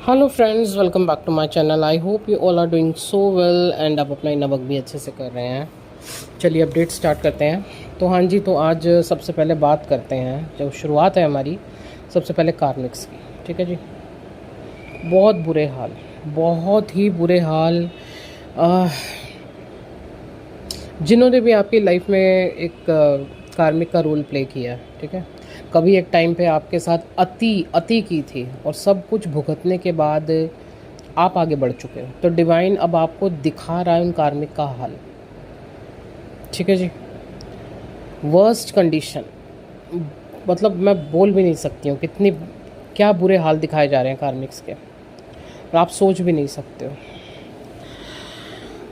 Hello friends, welcome back to my channel. I hope you all are doing so well and आप अपना इनवर्क भी अच्छे से कर रहे हैं। चलिए अपडेट स्टार्ट करते हैं। तो हाँ जी, तो आज सबसे पहले बात करते हैं, जो शुरुआत है हमारी सबसे पहले कार्मिक्स की। ठीक है जी, बहुत बुरे हाल, बहुत ही बुरे हाल। आह, जिन्होंने भी आपकी लाइफ में एक कार्मिक का रोल प्ले किया है, ठीक है, कभी एक टाइम पे आपके साथ अति अति की थी और सब कुछ भुगतने के बाद आप आगे बढ़ चुके हो, तो डिवाइन अब आपको दिखा रहा है उन कार्मिक का हाल। ठीक है जी, वर्स्ट कंडीशन, मतलब मैं बोल भी नहीं सकती हूँ कितनी क्या बुरे हाल दिखाए जा रहे हैं कार्मिक्स के, और आप सोच भी नहीं सकते हो।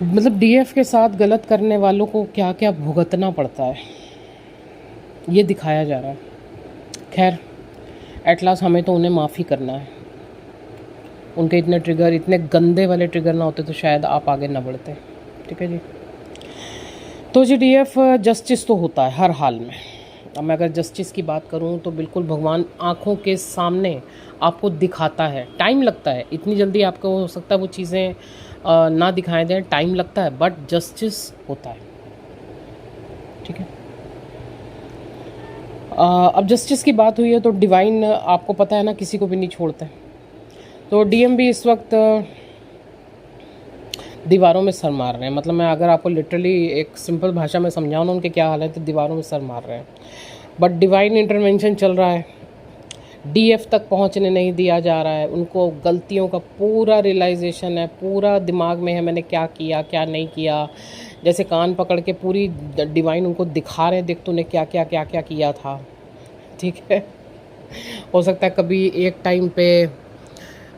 मतलब डीएफ के साथ गलत करने वालों को क्या क्या भुगतना पड़ता है, ये दिखाया जा रहा है। खैर, एट लास्ट हमें तो उन्हें माफ़ी करना है। उनके इतने ट्रिगर, इतने गंदे वाले ट्रिगर ना होते तो शायद आप आगे ना बढ़ते। ठीक है जी, तो जी डीएफ जस्टिस तो होता है हर हाल में। अब मैं अगर जस्टिस की बात करूं तो बिल्कुल भगवान आंखों के सामने आपको दिखाता है। टाइम लगता है, इतनी जल्दी आपको हो सकता है वो चीज़ें ना दिखाई दें, टाइम लगता है, बट जस्टिस होता है। ठीक है, अब जस्टिस की बात हुई है तो डिवाइन आपको पता है ना, किसी को भी नहीं छोड़ते। तो डीएम भी इस वक्त दीवारों में सर मार रहे हैं। मतलब मैं अगर आपको लिटरली एक सिंपल भाषा में समझाऊँ ना उनके क्या हाल है, तो दीवारों में सर मार रहे हैं। बट डिवाइन इंटरवेंशन चल रहा है, डीएफ तक पहुंचने नहीं दिया जा रहा है। उनको गलतियों का पूरा रियलाइजेशन है, पूरा दिमाग में है मैंने क्या किया क्या नहीं किया। जैसे कान पकड़ के पूरी डिवाइन उनको दिखा रहे हैं, देख तूने क्या क्या क्या क्या किया था। ठीक है, हो सकता है कभी एक टाइम पे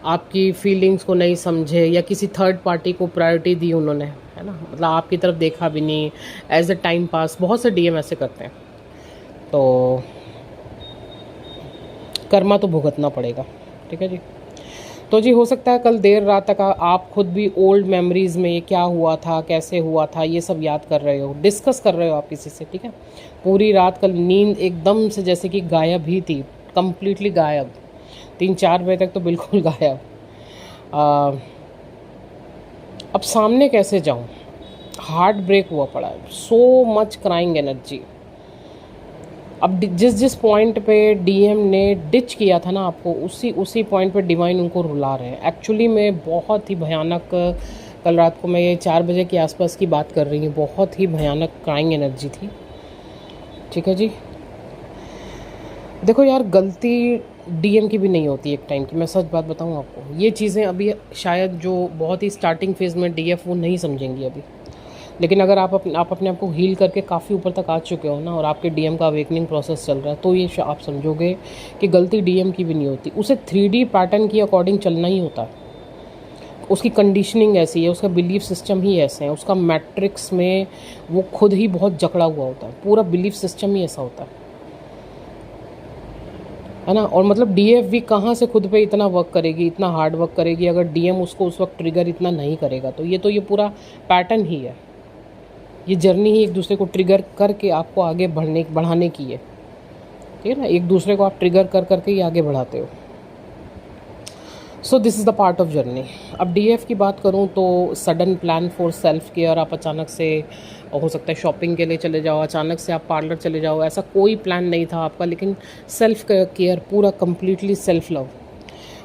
आपकी फीलिंग्स को नहीं समझे या किसी थर्ड पार्टी को प्रायोरिटी दी उन्होंने, है ना, मतलब आपकी तरफ देखा भी नहीं, एज अ टाइम पास। बहुत से डीएम ऐसे करते हैं, तो कर्मा तो भुगतना पड़ेगा। ठीक है जी, तो जी हो सकता है कल देर रात तक आप खुद भी ओल्ड मेमोरीज़ में ये क्या हुआ था, कैसे हुआ था, ये सब याद कर रहे हो, डिस्कस कर रहे हो आप किसी से। ठीक है, पूरी रात कल नींद एकदम से जैसे कि गायब ही थी, कम्प्लीटली गायब, 3-4 बजे तक तो बिल्कुल गायब। अब सामने कैसे जाऊं, हार्ट ब्रेक हुआ पड़ा है, सो मच क्राइंग एनर्जी। अब जिस जिस पॉइंट पे डीएम ने डिच किया था ना आपको, उसी पॉइंट पे डिवाइन उनको रुला रहे हैं। एक्चुअली में बहुत ही भयानक, कल रात को मैं ये 4 बजे के आसपास की बात कर रही हूँ, बहुत ही भयानक क्राइंग एनर्जी थी। ठीक है जी, देखो यार, गलती डीएम की भी नहीं होती एक टाइम की। मैं सच बात बताऊं आपको, ये चीज़ें अभी शायद जो बहुत ही स्टार्टिंग फेज़ में डीएफ वो नहीं समझेंगी अभी। लेकिन अगर आप अपने आप को हील करके काफ़ी ऊपर तक आ चुके हो ना, और आपके डीएम का अवेकनिंग प्रोसेस चल रहा है, तो ये आप समझोगे कि गलती डीएम की भी नहीं होती। उसे 3D पैटर्न की अकॉर्डिंग चलना ही होता है। उसकी कंडीशनिंग ऐसी है, उसका बिलीफ सिस्टम ही ऐसे है, उसका मैट्रिक्स में वो खुद ही बहुत जकड़ा हुआ होता है, पूरा बिलीफ सिस्टम ही ऐसा होता है ना। और मतलब डीएफ भी कहाँ से खुद पे इतना वर्क करेगी, इतना हार्ड वर्क करेगी, अगर डीएम उसको उस वक्त ट्रिगर इतना नहीं करेगा। तो ये पूरा पैटर्न ही है, ये जर्नी ही एक दूसरे को ट्रिगर करके आपको आगे बढ़ाने की है। ठीक है ना, एक दूसरे को आप ट्रिगर कर करके ही आगे बढ़ाते हो। So this is the part of journey. अब डीएफ की बात करूँ तो sudden plan for self care, आप अचानक से हो सकता है शॉपिंग के लिए चले जाओ, अचानक से आप पार्लर चले जाओ, ऐसा कोई प्लान नहीं था आपका, लेकिन सेल्फ केयर पूरा कंप्लीटली सेल्फ लव।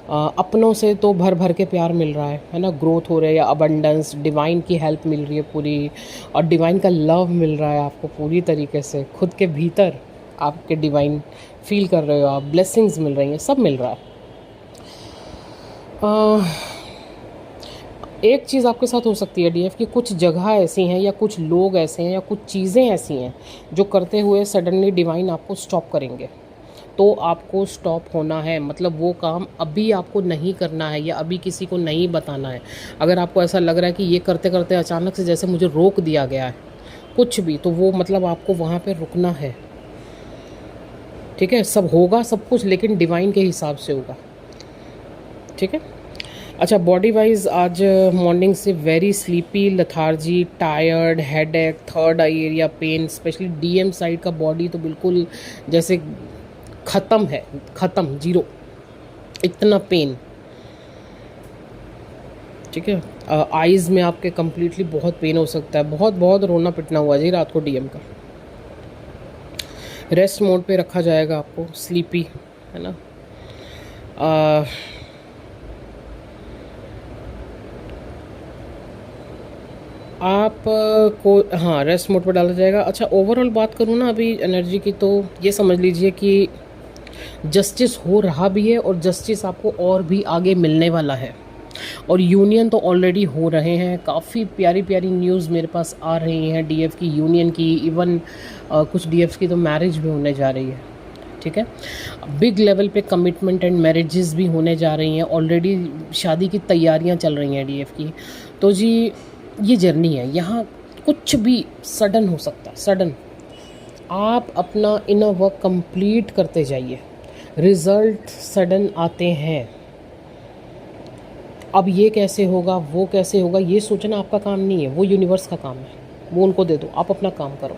अपनों से तो भर भर के प्यार मिल रहा है ना, ग्रोथ हो रही है, अबंडेंस, डिवाइन की हेल्प मिल रही है पूरी, और डिवाइन का लव मिल रहा है आपको पूरी तरीके से खुद के भीतर। आपके डिवाइन फील कर रहे हो आप, ब्लेसिंग्स मिल रही हैं, सब मिल रहा है। एक चीज़ आपके साथ हो सकती है डीएफ की, कुछ जगह ऐसी हैं या कुछ लोग ऐसे हैं या कुछ चीज़ें ऐसी हैं जो करते हुए सडनली डिवाइन आपको स्टॉप करेंगे। तो आपको स्टॉप होना है, मतलब वो काम अभी आपको नहीं करना है या अभी किसी को नहीं बताना है। अगर आपको ऐसा लग रहा है कि ये करते करते अचानक से जैसे मुझे रोक दिया गया है कुछ भी, तो वो मतलब आपको वहाँ पे रुकना है। ठीक है, सब होगा सब कुछ, लेकिन डिवाइन के हिसाब से होगा। ठीक है, अच्छा, बॉडी वाइज आज मॉर्निंग से very sleepy, lethargy, tired, headache, third eye area pain, specially डीएम साइड का बॉडी तो बिल्कुल जैसे ख़त्म है, ख़त्म, जीरो, इतना पेन। ठीक है। आइज़ में आपके कम्प्लीटली बहुत पेन हो सकता है, बहुत बहुत रोना पिटना हुआ जी रात को डीएम का। रेस्ट मोड पे रखा जाएगा आपको, स्लीपी, है ना। आप को हाँ रेस्ट मोड पर डाला जाएगा। अच्छा, ओवरऑल बात करूँ ना अभी एनर्जी की, तो ये समझ लीजिए कि जस्टिस हो रहा भी है और जस्टिस आपको और भी आगे मिलने वाला है। और यूनियन तो ऑलरेडी हो रहे हैं, काफ़ी प्यारी प्यारी न्यूज़ मेरे पास आ रही हैं डीएफ की, यूनियन की, इवन कुछ डीएफ्स की तो मैरिज भी होने जा रही है। ठीक है, बिग लेवल पे कमिटमेंट एंड मैरिजेस भी होने जा रही हैं, ऑलरेडी शादी की तैयारियां चल रही हैं डीएफ की। तो जी ये जर्नी है, यहाँ कुछ भी सडन हो सकता है, सडन। आप अपना इनर वर्क कंप्लीट करते जाइए, रिज़ल्ट सडन आते हैं। अब ये कैसे होगा, वो कैसे होगा, ये सोचना आपका काम नहीं है, वो यूनिवर्स का काम है, वो उनको दे दो, आप अपना काम करो।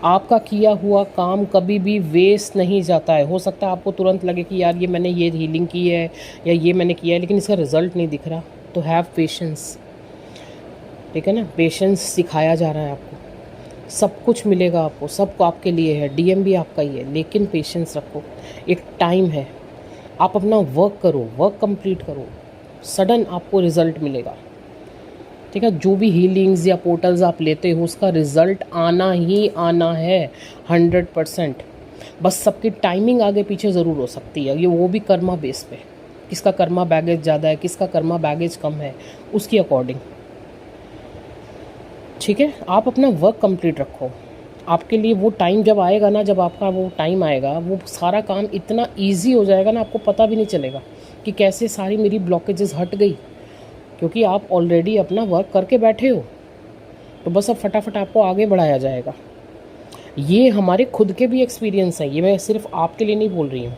आपका किया हुआ काम कभी भी वेस्ट नहीं जाता है। हो सकता है आपको तुरंत लगे कि यार ये मैंने ये हीलिंग की है या ये मैंने किया है, लेकिन इसका रिज़ल्ट नहीं दिख रहा, तो हैव पेशेंस। ठीक है ना, पेशेंस सिखाया जा रहा है आपको, सब कुछ मिलेगा आपको, सब आपके लिए है, डीएम भी आपका ही है, लेकिन पेशेंस रखो, एक टाइम है। आप अपना वर्क करो, वर्क कंप्लीट करो, सडन आपको रिज़ल्ट मिलेगा। ठीक है, जो भी हीलिंग्स या पोर्टल्स आप लेते हो उसका रिज़ल्ट आना ही आना है 100%। बस सबकी टाइमिंग आगे पीछे ज़रूर हो सकती है, ये वो भी कर्मा बेस पे, किसका कर्मा बैगेज ज़्यादा है, किसका कर्मा बैगेज कम है, उसकी अकॉर्डिंग। ठीक है, आप अपना वर्क कंप्लीट रखो, आपके लिए वो टाइम जब आएगा ना, जब आपका वो टाइम आएगा, वो सारा काम इतना ईजी हो जाएगा ना, आपको पता भी नहीं चलेगा कि कैसे सारी मेरी ब्लॉकेजेस हट गई, क्योंकि आप ऑलरेडी अपना वर्क करके बैठे हो। तो बस अब फटाफट आपको आगे बढ़ाया जाएगा। ये हमारे खुद के भी एक्सपीरियंस हैं, ये मैं सिर्फ आपके लिए नहीं बोल रही हूँ।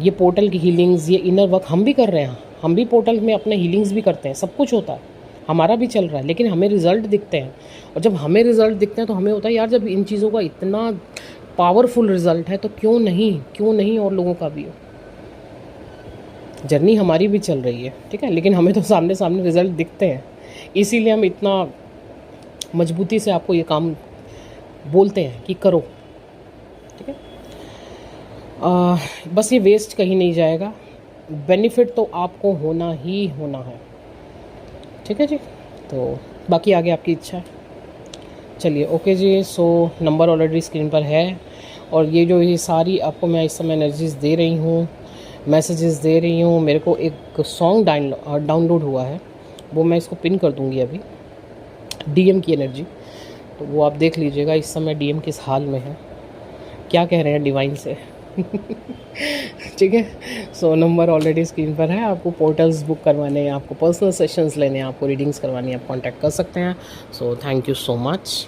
ये पोर्टल की हीलिंग्स, ये इनर वर्क हम भी कर रहे हैं, हम भी पोर्टल में अपने हीलिंग्स भी करते हैं, सब कुछ होता है, हमारा भी चल रहा है, लेकिन हमें रिज़ल्ट दिखते हैं। और जब हमें रिज़ल्ट दिखते हैं तो हमें होता है यार, जब इन चीज़ों का इतना पावरफुल रिज़ल्ट है तो क्यों नहीं और लोगों का भी हो। जर्नी हमारी भी चल रही है, ठीक है, लेकिन हमें तो सामने सामने रिज़ल्ट दिखते हैं, इसीलिए हम इतना मजबूती से आपको ये काम बोलते हैं कि करो। ठीक है, बस ये वेस्ट कहीं नहीं जाएगा, बेनिफिट तो आपको होना ही होना है। ठीक है जी, तो बाकी आगे आपकी इच्छा है। चलिए ओके जी, सो नंबर ऑलरेडी स्क्रीन पर है, और ये जो ये सारी आपको मैं इस समय एनर्जीज दे रही हूँ, मैसेजेस दे रही हूँ, मेरे को एक सॉन्ग डाउनलोड हुआ है, वो मैं इसको पिन कर दूँगी अभी, डीएम की एनर्जी, तो वो आप देख लीजिएगा इस समय डीएम किस हाल में है, क्या कह रहे हैं डिवाइन से। ठीक है, सो नंबर ऑलरेडी स्क्रीन पर है, आपको पोर्टल्स बुक करवाने हैं, आपको पर्सनल सेशंस लेने हैं, आपको रीडिंग्स करवानी है, आप कांटेक्ट कर सकते हैं। So thank you so much.